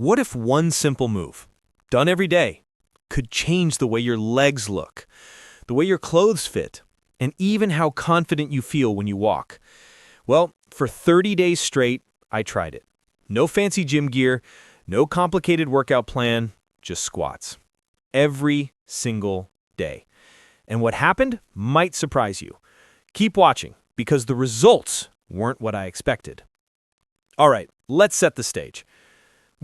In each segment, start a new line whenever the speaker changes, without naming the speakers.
What if one simple move, done every day, could change the way your legs look, the way your clothes fit, and even how confident you feel when you walk? Well, for 30 days straight, I tried it. No fancy gym gear, no complicated workout plan, just squats. Every single day. And what happened might surprise you. Keep watching, because the results weren't what I expected. All right, let's set the stage.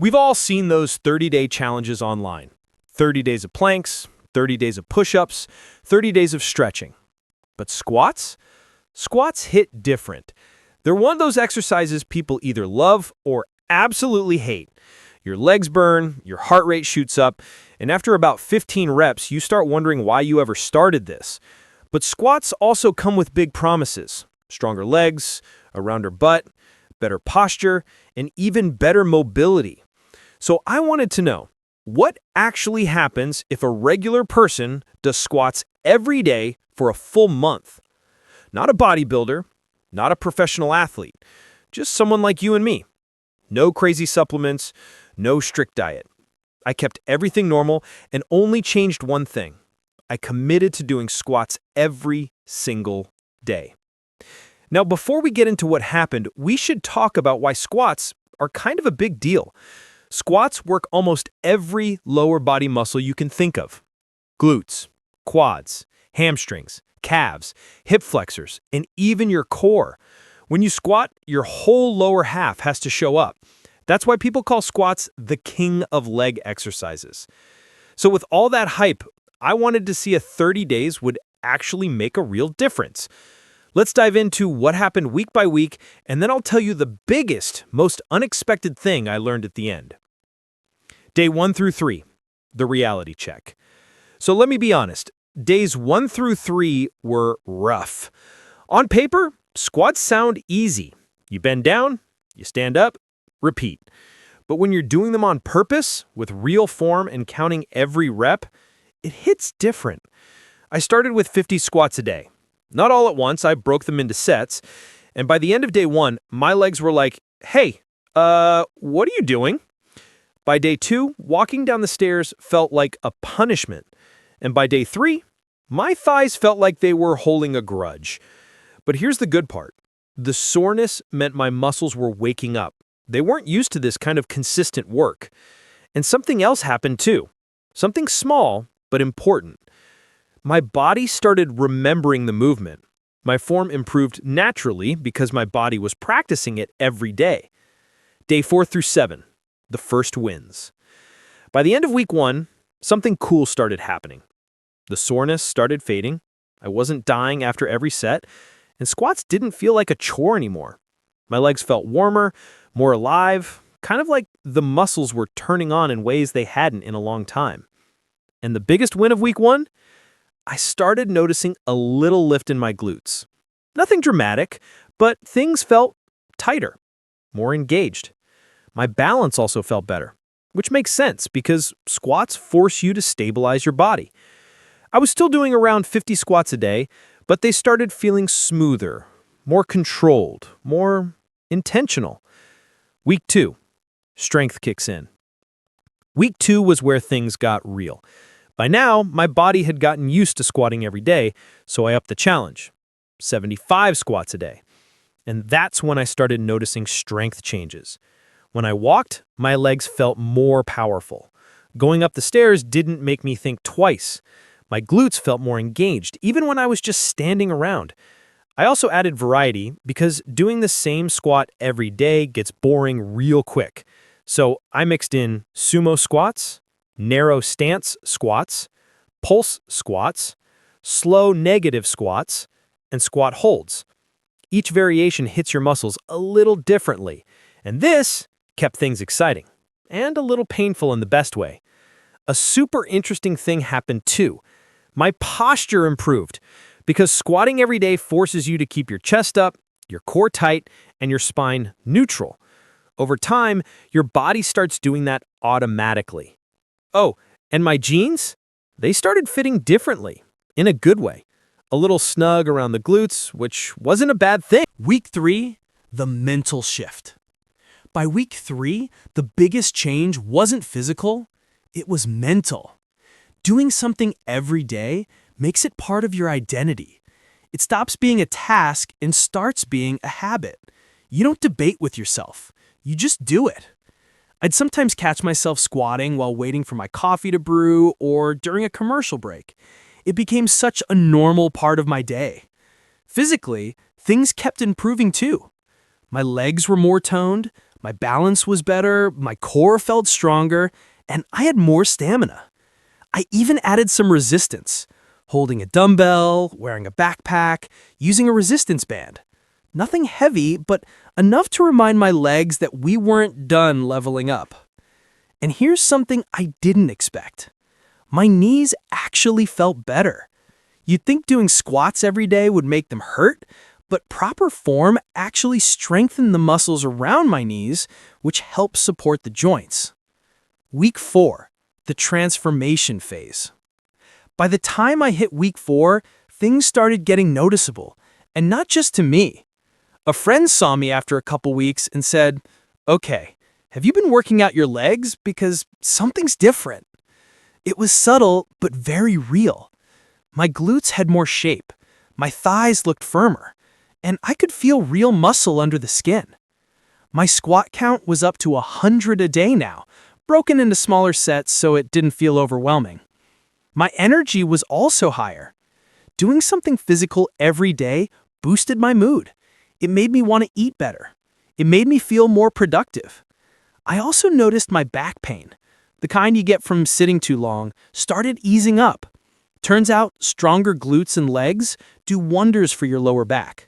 We've all seen those 30-day challenges online. 30 days of planks, 30 days of push-ups, 30 days of stretching. But squats? Squats hit different. They're one of those exercises people either love or absolutely hate. Your legs burn, your heart rate shoots up, and after about 15 reps, you start wondering why you ever started this. But squats also come with big promises. Stronger legs, a rounder butt, better posture, and even better mobility. So I wanted to know, what actually happens if a regular person does squats every day for a full month? Not a bodybuilder, not a professional athlete, just someone like you and me. No crazy supplements, no strict diet. I kept everything normal and only changed one thing. I committed to doing squats every single day. Now, before we get into what happened, we should talk about why squats are kind of a big deal. Squats work almost every lower body muscle you can think of. Glutes, quads, hamstrings, calves, hip flexors, and even your core. When you squat, your whole lower half has to show up. That's why people call squats the king of leg exercises. So with all that hype, I wanted to see if 30 days would actually make a real difference. Let's dive into what happened week by week, and then I'll tell you the biggest, most unexpected thing I learned at the end. Day 1 through 3, the reality check. So let me be honest, days 1 through 3 were rough. On paper, squats sound easy. You bend down, you stand up, repeat. But when you're doing them on purpose, with real form and counting every rep, it hits different. I started with 50 squats a day. Not all at once, I broke them into sets, and by the end of day 1, my legs were like, hey, what are you doing? By day 2, walking down the stairs felt like a punishment, and by day 3, my thighs felt like they were holding a grudge. But here's the good part. The soreness meant my muscles were waking up. They weren't used to this kind of consistent work. And something else happened too. Something small, but important. My body started remembering the movement. My form improved naturally because my body was practicing it every day. Day 4 through 7, the first wins. By the end of week 1, something cool started happening. The soreness started fading. I wasn't dying after every set, and squats didn't feel like a chore anymore. My legs felt warmer, more alive, kind of like the muscles were turning on in ways they hadn't in a long time. And the biggest win of week 1? I started noticing a little lift in my glutes. Nothing dramatic, but things felt tighter, more engaged. My balance also felt better, which makes sense because squats force you to stabilize your body. I was still doing around 50 squats a day, but they started feeling smoother, more controlled, more intentional. Week 2, strength kicks in. Week 2 was where things got real. By now, my body had gotten used to squatting every day, so I upped the challenge. 75 squats a day. And that's when I started noticing strength changes. When I walked, my legs felt more powerful. Going up the stairs didn't make me think twice. My glutes felt more engaged, even when I was just standing around. I also added variety because doing the same squat every day gets boring real quick. So I mixed in sumo squats, narrow stance squats, pulse squats, slow negative squats, and squat holds. Each variation hits your muscles a little differently, and this kept things exciting and a little painful in the best way. A super interesting thing happened too. My posture improved because squatting every day forces you to keep your chest up, your core tight, and your spine neutral. Over time, your body starts doing that automatically. Oh, and my jeans? They started fitting differently, in a good way. A little snug around the glutes, which wasn't a bad thing. Week 3, the mental shift.
By week 3, the biggest change wasn't physical, it was mental. Doing something every day makes it part of your identity. It stops being a task and starts being a habit. You don't debate with yourself. You just do it. I'd sometimes catch myself squatting while waiting for my coffee to brew or during a commercial break. It became such a normal part of my day. Physically, things kept improving too. My legs were more toned, my balance was better, my core felt stronger, and I had more stamina. I even added some resistance, holding a dumbbell, wearing a backpack, using a resistance band. Nothing heavy, but enough to remind my legs that we weren't done leveling up. And here's something I didn't expect. My knees actually felt better. You'd think doing squats every day would make them hurt, but proper form actually strengthened the muscles around my knees, which helps support the joints. Week 4, the transformation phase. By the time I hit week 4, things started getting noticeable, and not just to me. A friend saw me after a couple weeks and said, "Okay, have you been working out your legs? Because something's different." It was subtle, but very real. My glutes had more shape, my thighs looked firmer, and I could feel real muscle under the skin. My squat count was up to 100 a day now, broken into smaller sets so it didn't feel overwhelming. My energy was also higher. Doing something physical every day boosted my mood. It made me want to eat better. It made me feel more productive. I also noticed my back pain, the kind you get from sitting too long, started easing up. Turns out stronger glutes and legs do wonders for your lower back.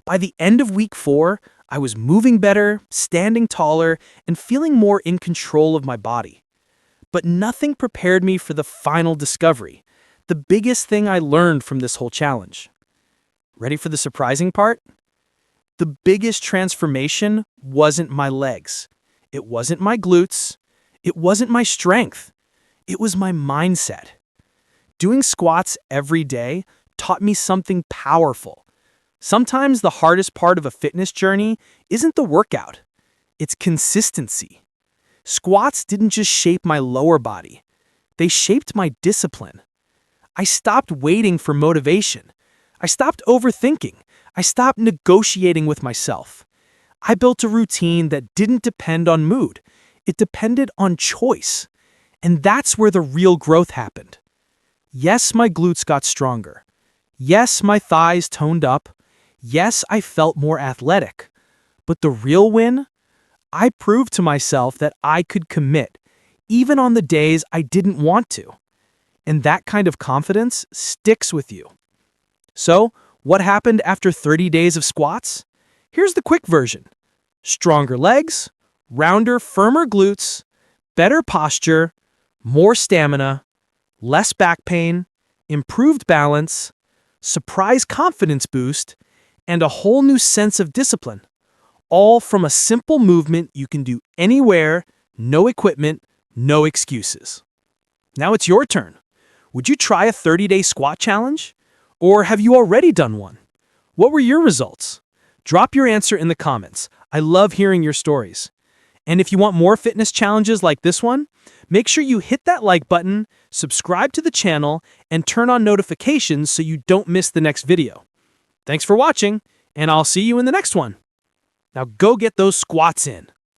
By the end of week 4, I was moving better, standing taller, and feeling more in control of my body. But nothing prepared me for the final discovery, the biggest thing I learned from this whole challenge. Ready for the surprising part? The biggest transformation wasn't my legs. It wasn't my glutes. It wasn't my strength. It was my mindset. Doing squats every day taught me something powerful. Sometimes the hardest part of a fitness journey isn't the workout. It's consistency. Squats didn't just shape my lower body. They shaped my discipline. I stopped waiting for motivation. I stopped overthinking. I stopped negotiating with myself. I built a routine that didn't depend on mood. It depended on choice. And that's where the real growth happened. Yes, my glutes got stronger. Yes, my thighs toned up. Yes, I felt more athletic. But the real win? I proved to myself that I could commit, even on the days I didn't want to. And that kind of confidence sticks with you. So, what happened after 30 days of squats? Here's the quick version. Stronger legs, rounder, firmer glutes, better posture, more stamina, less back pain, improved balance, surprise confidence boost, and a whole new sense of discipline. All from a simple movement you can do anywhere, no equipment, no excuses. Now it's your turn. Would you try a 30-day squat challenge? Or have you already done one? What were your results? Drop your answer in the comments. I love hearing your stories. And if you want more fitness challenges like this one, make sure you hit that like button, subscribe to the channel, and turn on notifications so you don't miss the next video. Thanks for watching, and I'll see you in the next one. Now go get those squats in.